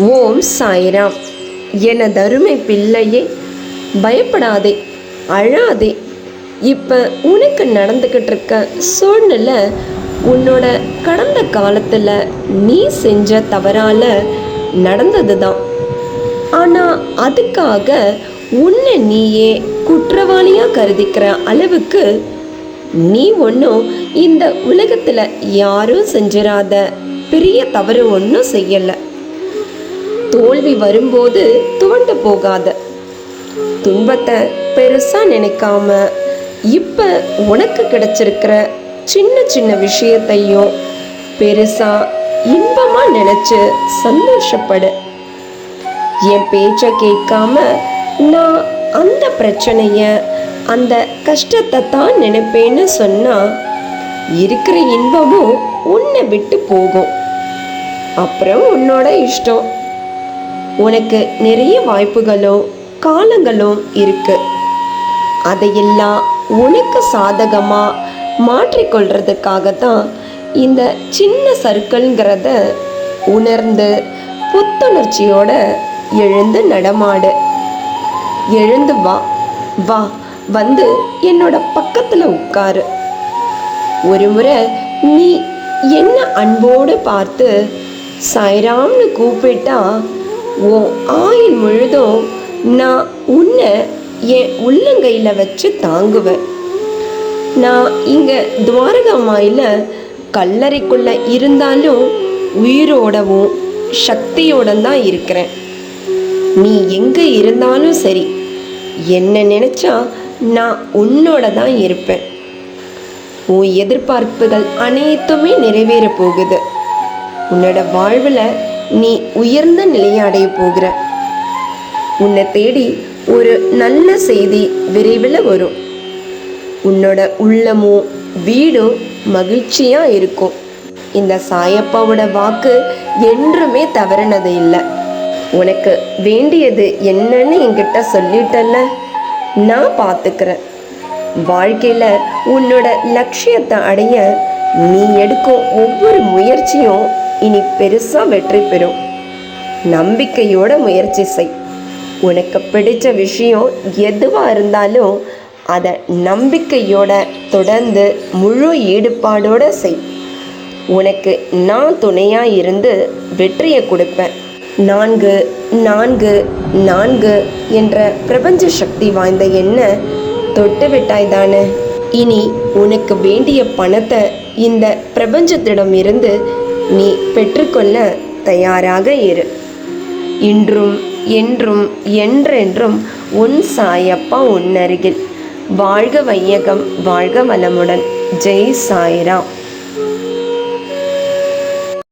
ஓம் சாய்ராம். எனதருமை பிள்ளையே, பயப்படாதே, அழாதே. இப்போ உனக்கு நடந்துக்கிட்டு இருக்க சூழ்நிலை உன்னோட கடந்த காலத்தில் நீ செஞ்ச தவறால் நடந்தது தான். ஆனால் அதுக்காக உன்னை நீயே குற்றவாளியாக கருதிக்கிற அளவுக்கு நீ ஒன்றும் இந்த உலகத்தில் யாரும் செஞ்சிடாத பெரிய தவறு ஒன்றும் செய்யலை. தோல்வி வரும்போது துவண்டு போகாத. துன்பத்தை பெருசா நினைக்காம இப்ப உனக்கு கிடைச்சிருக்கிற சின்ன சின்ன விஷயத்தையும் பெருசா இன்பமா நினைச்சு சந்தோஷப்படு. என் பேச்ச கேட்காம நான் அந்த பிரச்சனைய அந்த கஷ்டத்தை தான் நினைப்பேன்னு சொன்னா இருக்கிற இன்பமும் உன்னை விட்டு போகும். அப்புறம் உன்னோட இஷ்டம். உனக்கு நிறைய வாய்ப்புகளும் காலங்களும் இருக்கு. அதையெல்லாம் உனக்கு சாதகமா மாற்றிக்கொள்றதுக்காகத்தான் இந்த சின்ன சர்க்கிள்ங்கிறத உணர்ந்து புத்துணர்ச்சியோட எழுந்து நடமாடு. எழுந்து வா வா, வந்து என்னோட பக்கத்துல உட்காரு. ஒரு முறை நீ என்ன அன்போடு பார்த்து சாய்ராம்னு கூப்பிட்டா உன் ஆயுள் முழுதும் நான் உன்னை என் உள்ளங்கையில் வச்சு தாங்குவேன். நான் இங்கே துவாரகாமாயில் கல்லறைக்குள்ள இருந்தாலும் உயிரோடவும் சக்தியோட தான் இருக்கிறேன். நீ எங்கே இருந்தாலும் சரி, என்ன நினச்சா நான் உன்னோட தான் இருப்பேன். உன் எதிர்பார்ப்புகள் அனைத்துமே நிறைவேற போகுது. உன்னோட வாழ்வில் நீ உயர்ந்த நிலையை அடைய போகிற. உன்னை தேடி ஒரு நல்ல செய்தி விரைவில் வரும். உன்னோட உள்ளமும் வீடும் மகிழ்ச்சியா இருக்கும். இந்த சாயப்பாவோட வாக்கு என்றுமே தவறினது இல்லை. உனக்கு வேண்டியது என்னன்னு என்கிட்ட சொல்லிட்டல்ல, நான் பார்த்துக்கிறேன். வாழ்க்கையில உன்னோட லட்சியத்தை அடைய நீ எடுக்கும் ஒவ்வொரு முயற்சியும் இனி பெருசா வெற்றி பெறும். நம்பிக்கையோட முயற்சி செய். உனக்கு பிடிச்ச விஷயம் எதுவா இருந்தாலும் அதை நம்பிக்கையோட தொடர்ந்து முழு ஈடுபாடோட செய். உனக்கு நான் துணையா இருந்து வெற்றியை கொடுப்பேன். 4 4 4 என்ற பிரபஞ்ச சக்தி வாய்ந்த என்ன தொட்டு விட்டாய் தானே. இனி உனக்கு வேண்டிய பணத்தை இந்த பிரபஞ்சத்திடம் இருந்து நீ பெற்றுக்கொள்ள தயாராக இரு. இன்றும் என்றும் என்றென்றும் உன் சாயப்பா உன்னருகில். வாழ்க வையகம், வாழ்க வளமுடன். ஜெய் சாய்ராம்.